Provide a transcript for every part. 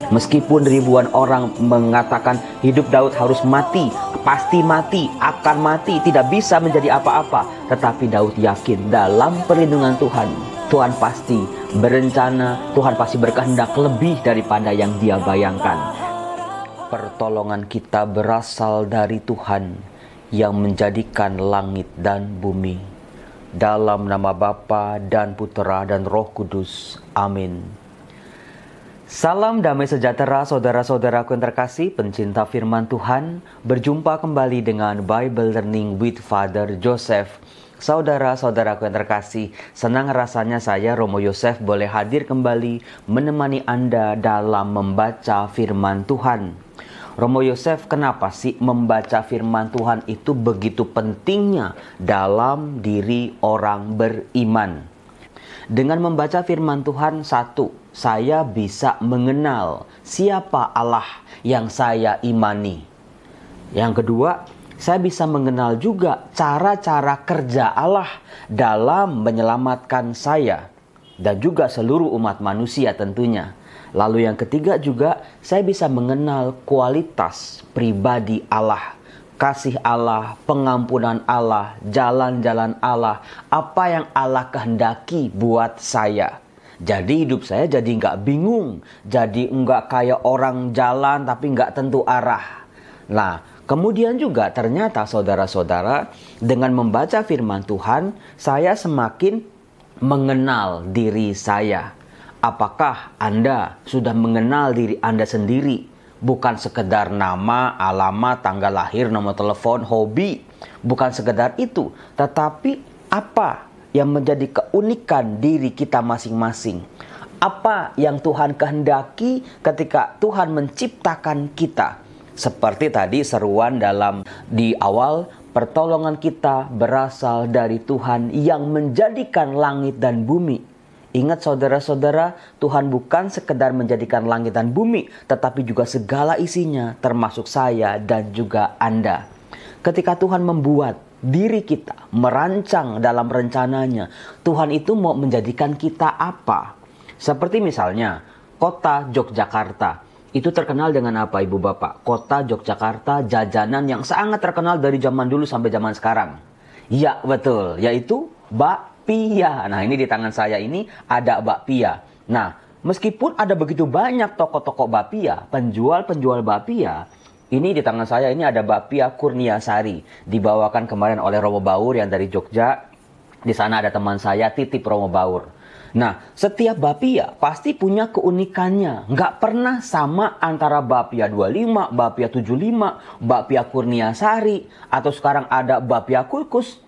Meskipun ribuan orang mengatakan hidup Daud harus mati, pasti mati, akan mati, tidak bisa menjadi apa-apa, tetapi Daud yakin dalam perlindungan Tuhan. Tuhan pasti berencana, Tuhan pasti berkehendak lebih daripada yang dia bayangkan. Pertolongan kita berasal dari Tuhan yang menjadikan langit dan bumi. Dalam nama Bapa dan Putera dan Roh Kudus. Amin. Salam damai sejahtera saudara-saudaraku yang terkasih, pencinta firman Tuhan. Berjumpa kembali dengan Bible Learning with Father Joseph. Saudara-saudaraku yang terkasih, senang rasanya saya Romo Yosef boleh hadir kembali menemani Anda dalam membaca firman Tuhan. Romo Yosef, kenapa sih membaca firman Tuhan itu begitu pentingnya dalam diri orang beriman? Dengan membaca firman Tuhan, satu, saya bisa mengenal siapa Allah yang saya imani. Yang kedua, saya bisa mengenal juga cara-cara kerja Allah dalam menyelamatkan saya dan juga seluruh umat manusia tentunya. Lalu yang ketiga juga, saya bisa mengenal kualitas pribadi Allah. Kasih Allah, pengampunan Allah, jalan-jalan Allah, apa yang Allah kehendaki buat saya. Jadi hidup saya jadi nggak bingung, jadi nggak kayak orang jalan tapi nggak tentu arah. Nah, kemudian juga ternyata saudara-saudara, dengan membaca firman Tuhan, saya semakin mengenal diri saya. Apakah Anda sudah mengenal diri Anda sendiri? Bukan sekedar nama, alamat, tanggal lahir, nomor telepon, hobi. Bukan sekedar itu. Tetapi apa yang menjadi keunikan diri kita masing-masing? Apa yang Tuhan kehendaki ketika Tuhan menciptakan kita? Seperti tadi seruan di awal, pertolongan kita berasal dari Tuhan yang menjadikan langit dan bumi. Ingat saudara-saudara, Tuhan bukan sekedar menjadikan langit dan bumi, tetapi juga segala isinya, termasuk saya dan juga Anda. Ketika Tuhan membuat diri kita, merancang dalam rencananya, Tuhan itu mau menjadikan kita apa? Seperti misalnya, kota Yogyakarta. Itu terkenal dengan apa Ibu Bapak? Kota Yogyakarta, jajanan yang sangat terkenal dari zaman dulu sampai zaman sekarang. Ya betul, yaitu bakpia. Nah, ini di tangan saya ini ada bakpia. Nah, meskipun ada begitu banyak toko-toko bakpia, penjual-penjual bakpia, ini di tangan saya ini ada bakpia Kurniasari, dibawakan kemarin oleh Romo Baur yang dari Jogja. Di sana ada teman saya titip Romo Baur. Nah, setiap bakpia pasti punya keunikannya. Nggak pernah sama antara bakpia 25, bakpia 75, bakpia Kurniasari, atau sekarang ada bakpia Kulkus.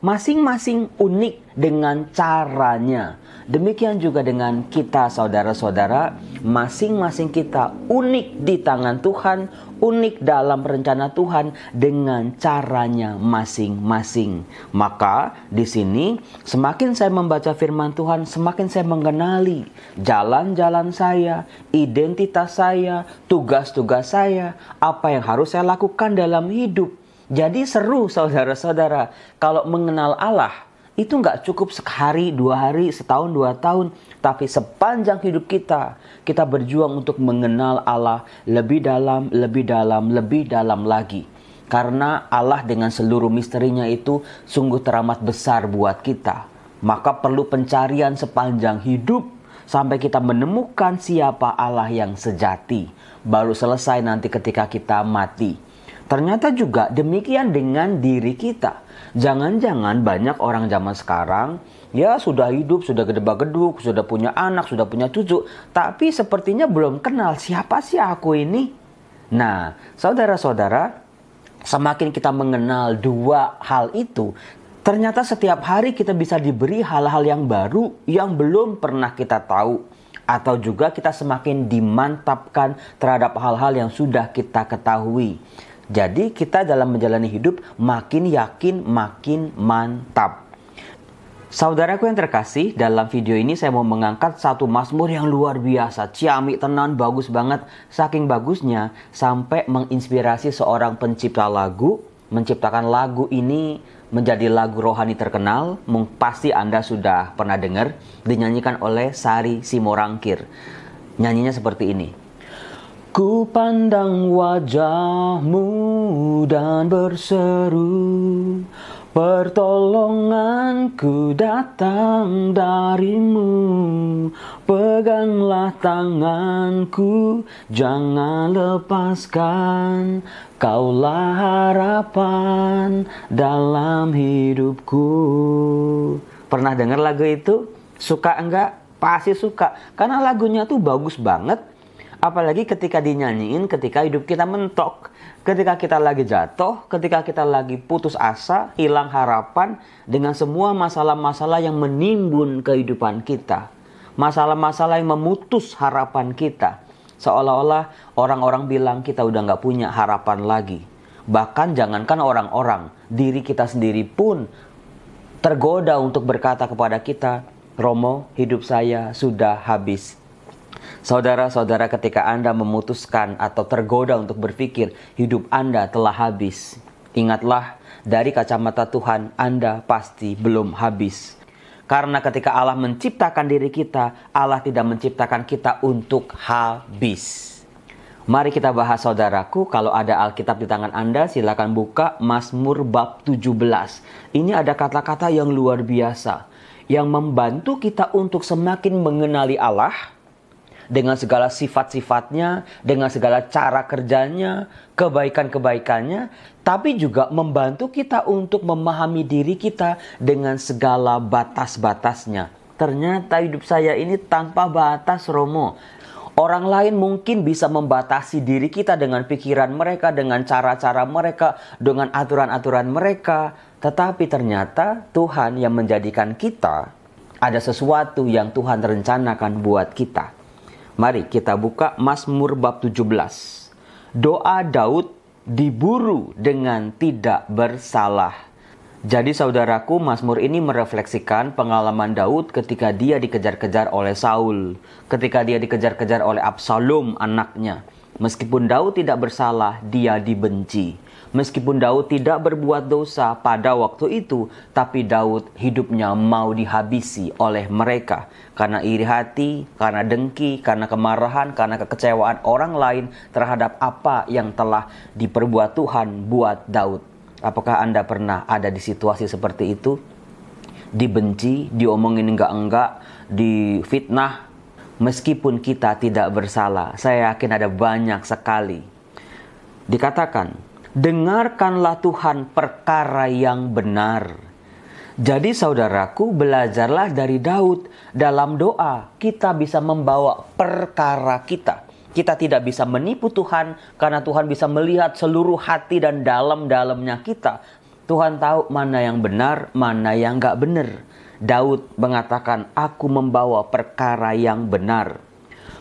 Masing-masing unik dengan caranya. Demikian juga dengan kita saudara-saudara, masing-masing kita unik di tangan Tuhan, unik dalam rencana Tuhan dengan caranya masing-masing. Maka di sini semakin saya membaca firman Tuhan, semakin saya mengenali jalan-jalan saya, identitas saya, tugas-tugas saya, apa yang harus saya lakukan dalam hidup. Jadi seru saudara-saudara, kalau mengenal Allah itu nggak cukup sehari, 2 hari, setahun, 2 tahun. Tapi sepanjang hidup kita berjuang untuk mengenal Allah lebih dalam, lebih dalam, lebih dalam lagi. Karena Allah dengan seluruh misterinya itu sungguh teramat besar buat kita. Maka perlu pencarian sepanjang hidup sampai kita menemukan siapa Allah yang sejati. Baru selesai nanti ketika kita mati. Ternyata juga demikian dengan diri kita. Jangan-jangan banyak orang zaman sekarang ya sudah hidup, sudah gedebak-geduk, sudah punya anak, sudah punya cucu, tapi sepertinya belum kenal siapa sih aku ini. Nah, saudara-saudara, semakin kita mengenal dua hal itu, ternyata setiap hari kita bisa diberi hal-hal yang baru yang belum pernah kita tahu. Atau juga kita semakin dimantapkan terhadap hal-hal yang sudah kita ketahui. Jadi kita dalam menjalani hidup makin yakin, makin mantap. Saudaraku yang terkasih, dalam video ini saya mau mengangkat satu mazmur yang luar biasa. Ciamik tenan, bagus banget. Saking bagusnya sampai menginspirasi seorang pencipta lagu. Menciptakan lagu ini menjadi lagu rohani terkenal, pasti Anda sudah pernah dengar, dinyanyikan oleh Sari Simorangkir. Nyanyinya seperti ini. Ku pandang wajahmu dan berseru, pertolonganku datang darimu. Peganglah tanganku, jangan lepaskan. Kaulah harapan dalam hidupku. Pernah dengar lagu itu? Suka enggak? Pasti suka. Karena lagunya tuh bagus banget. Apalagi ketika dinyanyiin ketika hidup kita mentok. Ketika kita lagi jatuh, ketika kita lagi putus asa, hilang harapan dengan semua masalah-masalah yang menimbun kehidupan kita. Masalah-masalah yang memutus harapan kita. Seolah-olah orang-orang bilang kita udah gak punya harapan lagi. Bahkan jangankan orang-orang, diri kita sendiri pun tergoda untuk berkata kepada kita, Romo, hidup saya sudah habis. Saudara-saudara, ketika Anda memutuskan atau tergoda untuk berpikir hidup Anda telah habis, ingatlah, dari kacamata Tuhan Anda pasti belum habis. Karena ketika Allah menciptakan diri kita, Allah tidak menciptakan kita untuk habis. Mari kita bahas, saudaraku. Kalau ada Alkitab di tangan Anda, silakan buka Mazmur bab 17. Ini ada kata-kata yang luar biasa, yang membantu kita untuk semakin mengenali Allah, dengan segala sifat-sifatnya, dengan segala cara kerjanya, kebaikan-kebaikannya, tapi juga membantu kita untuk memahami diri kita dengan segala batas-batasnya. Ternyata hidup saya ini tanpa batas, Romo. Orang lain mungkin bisa membatasi diri kita dengan pikiran mereka, dengan cara-cara mereka, dengan aturan-aturan mereka. Tetapi ternyata Tuhan yang menjadikan kita, ada sesuatu yang Tuhan rencanakan buat kita. Mari kita buka Mazmur bab 17. Doa Daud diburu dengan tidak bersalah. Jadi saudaraku, Mazmur ini merefleksikan pengalaman Daud ketika dia dikejar-kejar oleh Saul. Ketika dia dikejar-kejar oleh Absalom, anaknya. Meskipun Daud tidak bersalah, dia dibenci. Meskipun Daud tidak berbuat dosa pada waktu itu, tapi Daud hidupnya mau dihabisi oleh mereka. Karena iri hati, karena dengki, karena kemarahan, karena kekecewaan orang lain terhadap apa yang telah diperbuat Tuhan buat Daud. Apakah Anda pernah ada di situasi seperti itu? Dibenci, diomongin enggak-enggak, difitnah, meskipun kita tidak bersalah. Saya yakin ada banyak sekali. Dikatakan, dengarkanlah Tuhan perkara yang benar. Jadi saudaraku, belajarlah dari Daud. Dalam doa kita bisa membawa perkara kita. Kita tidak bisa menipu Tuhan, karena Tuhan bisa melihat seluruh hati dan dalam-dalamnya kita. Tuhan tahu mana yang benar, mana yang gak benar. Daud mengatakan, aku membawa perkara yang benar.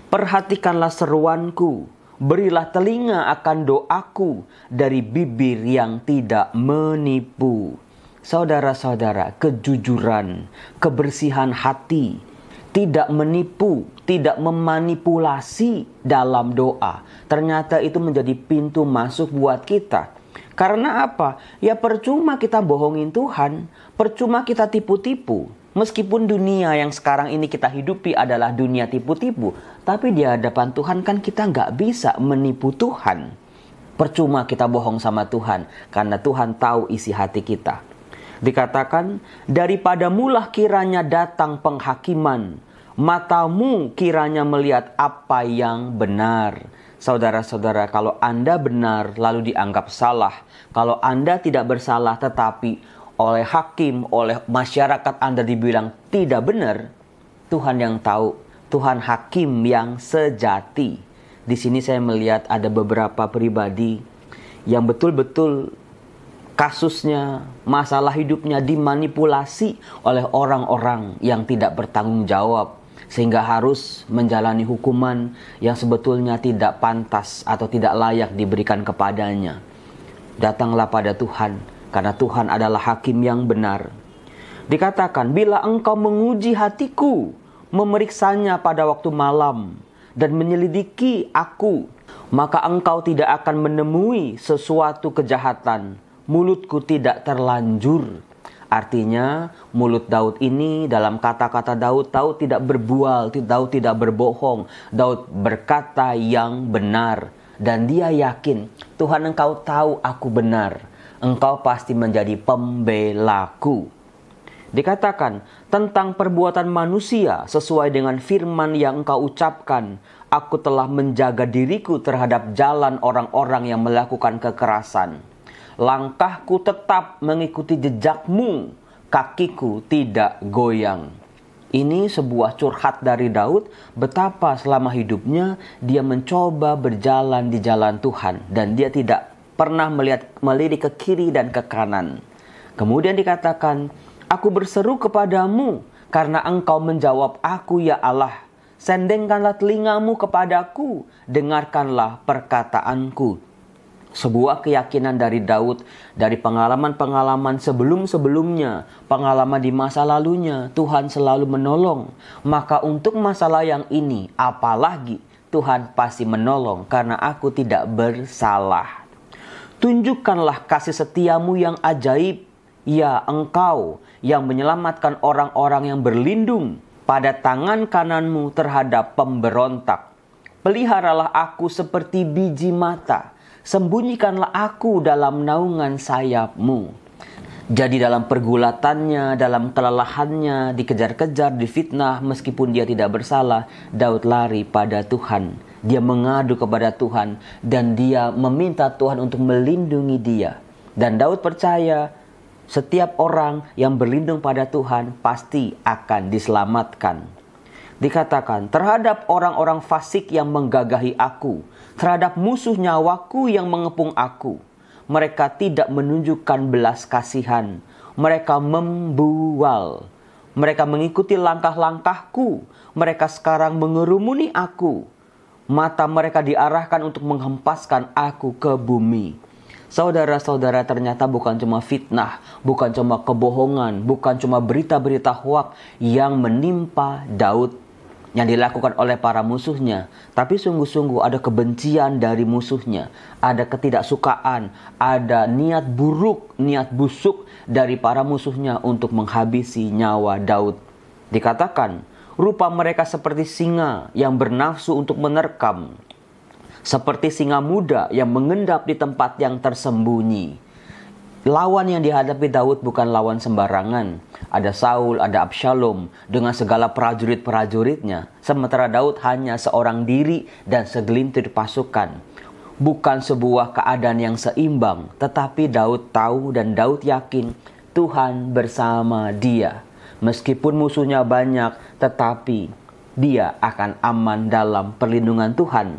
Perhatikanlah seruanku, berilah telinga akan doaku dari bibir yang tidak menipu. Saudara-saudara, kejujuran, kebersihan hati, tidak menipu, tidak memanipulasi dalam doa. Ternyata itu menjadi pintu masuk buat kita. Karena apa? Ya percuma kita bohongin Tuhan, percuma kita tipu-tipu. Meskipun dunia yang sekarang ini kita hidupi adalah dunia tipu-tipu, tapi di hadapan Tuhan kan kita nggak bisa menipu Tuhan. Percuma kita bohong sama Tuhan, karena Tuhan tahu isi hati kita. Dikatakan, daripada mulah kiranya datang penghakiman, matamu kiranya melihat apa yang benar. Saudara-saudara, kalau Anda benar lalu dianggap salah, kalau Anda tidak bersalah tetapi oleh hakim, oleh masyarakat Anda dibilang tidak benar, Tuhan yang tahu, Tuhan hakim yang sejati. Di sini saya melihat ada beberapa pribadi yang betul-betul kasusnya, masalah hidupnya dimanipulasi oleh orang-orang yang tidak bertanggung jawab, sehingga harus menjalani hukuman yang sebetulnya tidak pantas atau tidak layak diberikan kepadanya. Datanglah pada Tuhan, karena Tuhan adalah hakim yang benar. Dikatakan, bila engkau menguji hatiku, memeriksanya pada waktu malam, dan menyelidiki aku, maka engkau tidak akan menemui sesuatu kejahatan. mulutku tidak terlanjur. Artinya mulut Daud ini, dalam kata-kata Daud tidak berbual, Daud tidak berbohong. Daud berkata yang benar. Dan dia yakin, Tuhan, Engkau tahu aku benar. Engkau pasti menjadi pembelaku. Dikatakan tentang perbuatan manusia sesuai dengan firman yang Engkau ucapkan. Aku telah menjaga diriku terhadap jalan orang-orang yang melakukan kekerasan. Langkahku tetap mengikuti jejakmu, kakiku tidak goyang. Ini sebuah curhat dari Daud, betapa selama hidupnya dia mencoba berjalan di jalan Tuhan. Dan dia tidak pernah melirik ke kiri dan ke kanan. Kemudian dikatakan, aku berseru kepadamu karena Engkau menjawab aku ya Allah. Sendengkanlah telingamu kepadaku, dengarkanlah perkataanku. Sebuah keyakinan dari Daud, dari pengalaman-pengalaman sebelum-sebelumnya, pengalaman di masa lalunya, Tuhan selalu menolong. Maka untuk masalah yang ini, apalagi Tuhan pasti menolong karena aku tidak bersalah. Tunjukkanlah kasih setiamu yang ajaib, ya Engkau yang menyelamatkan orang-orang yang berlindung pada tangan kananmu terhadap pemberontak. Peliharalah aku seperti biji mata. Sembunyikanlah aku dalam naungan sayapmu. Jadi dalam pergulatannya, dalam kelelahannya, dikejar-kejar, difitnah, meskipun dia tidak bersalah, Daud lari pada Tuhan. Dia mengadu kepada Tuhan dan dia meminta Tuhan untuk melindungi dia. Dan Daud percaya setiap orang yang berlindung pada Tuhan pasti akan diselamatkan. Dikatakan, terhadap orang-orang fasik yang menggagahi aku, terhadap musuh nyawaku yang mengepung aku, mereka tidak menunjukkan belas kasihan. Mereka membual. Mereka mengikuti langkah-langkahku. Mereka sekarang mengerumuni aku. Mata mereka diarahkan untuk menghempaskan aku ke bumi. Saudara-saudara, ternyata bukan cuma fitnah, bukan cuma kebohongan, bukan cuma berita-berita hoak yang menimpa Daud yang dilakukan oleh para musuhnya. Tapi sungguh-sungguh ada kebencian dari musuhnya. Ada ketidaksukaan. Ada niat buruk, niat busuk dari para musuhnya untuk menghabisi nyawa Daud. Dikatakan, rupa mereka seperti singa yang bernafsu untuk menerkam. Seperti singa muda yang mengendap di tempat yang tersembunyi. Lawan yang dihadapi Daud bukan lawan sembarangan. Ada Saul, ada Absalom dengan segala prajurit-prajuritnya. Sementara Daud hanya seorang diri dan segelintir pasukan. Bukan sebuah keadaan yang seimbang. Tetapi Daud tahu dan Daud yakin Tuhan bersama dia. Meskipun musuhnya banyak, tetapi dia akan aman dalam perlindungan Tuhan.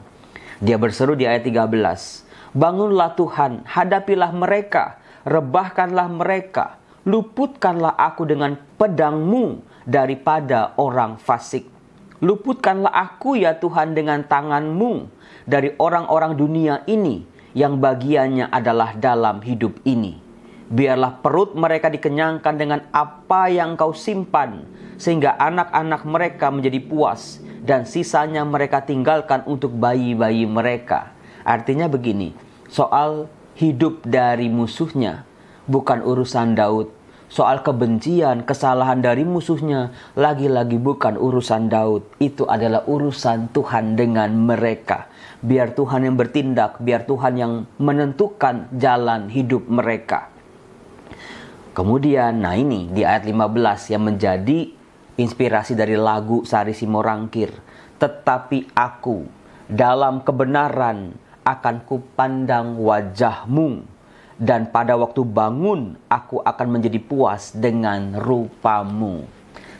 Dia berseru di ayat 13. Bangunlah Tuhan, hadapilah mereka. Rebahkanlah mereka, luputkanlah aku dengan pedangmu daripada orang fasik. Luputkanlah aku ya Tuhan dengan tanganmu dari orang-orang dunia ini yang bagiannya adalah dalam hidup ini. Biarlah perut mereka dikenyangkan dengan apa yang Kau simpan, sehingga anak-anak mereka menjadi puas dan sisanya mereka tinggalkan untuk bayi-bayi mereka. Artinya begini, soal hidup dari musuhnya bukan urusan Daud. Soal kebencian, kesalahan dari musuhnya lagi-lagi bukan urusan Daud. Itu adalah urusan Tuhan dengan mereka. Biar Tuhan yang bertindak, biar Tuhan yang menentukan jalan hidup mereka. Kemudian, nah ini di ayat 15 yang menjadi inspirasi dari lagu Sari Simorangkir. Tetapi aku dalam kebenaran akan kupandang wajahmu, dan pada waktu bangun aku akan menjadi puas dengan rupamu.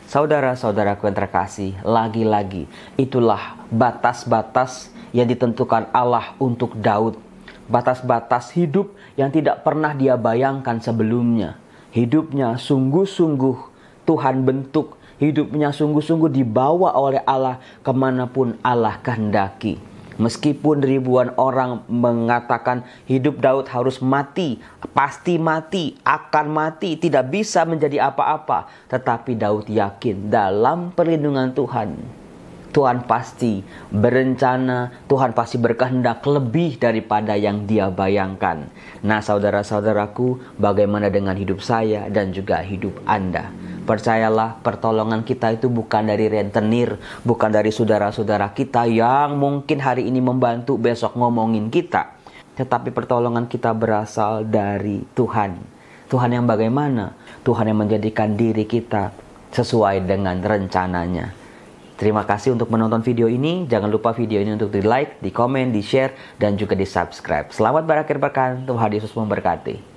Saudara-saudaraku yang terkasih, lagi-lagi itulah batas-batas yang ditentukan Allah untuk Daud. Batas-batas hidup yang tidak pernah dia bayangkan sebelumnya. Hidupnya sungguh-sungguh Tuhan bentuk. Hidupnya sungguh-sungguh dibawa oleh Allah kemanapun Allah kehendaki. Meskipun ribuan orang mengatakan hidup Daud harus mati, pasti mati, akan mati, tidak bisa menjadi apa-apa. Tetapi Daud yakin dalam perlindungan Tuhan, Tuhan pasti berencana, Tuhan pasti berkehendak lebih daripada yang Dia bayangkan. Nah, saudara-saudaraku, bagaimana dengan hidup saya dan juga hidup Anda? Percayalah, pertolongan kita itu bukan dari rentenir, bukan dari saudara-saudara kita yang mungkin hari ini membantu, besok ngomongin kita. Tetapi pertolongan kita berasal dari Tuhan. Tuhan yang bagaimana? Tuhan yang menjadikan diri kita sesuai dengan rencananya. Terima kasih untuk menonton video ini. Jangan lupa video ini untuk di like, di komen, di share, dan juga di subscribe. Selamat berakhir pekan. Tuhan Yesus memberkati.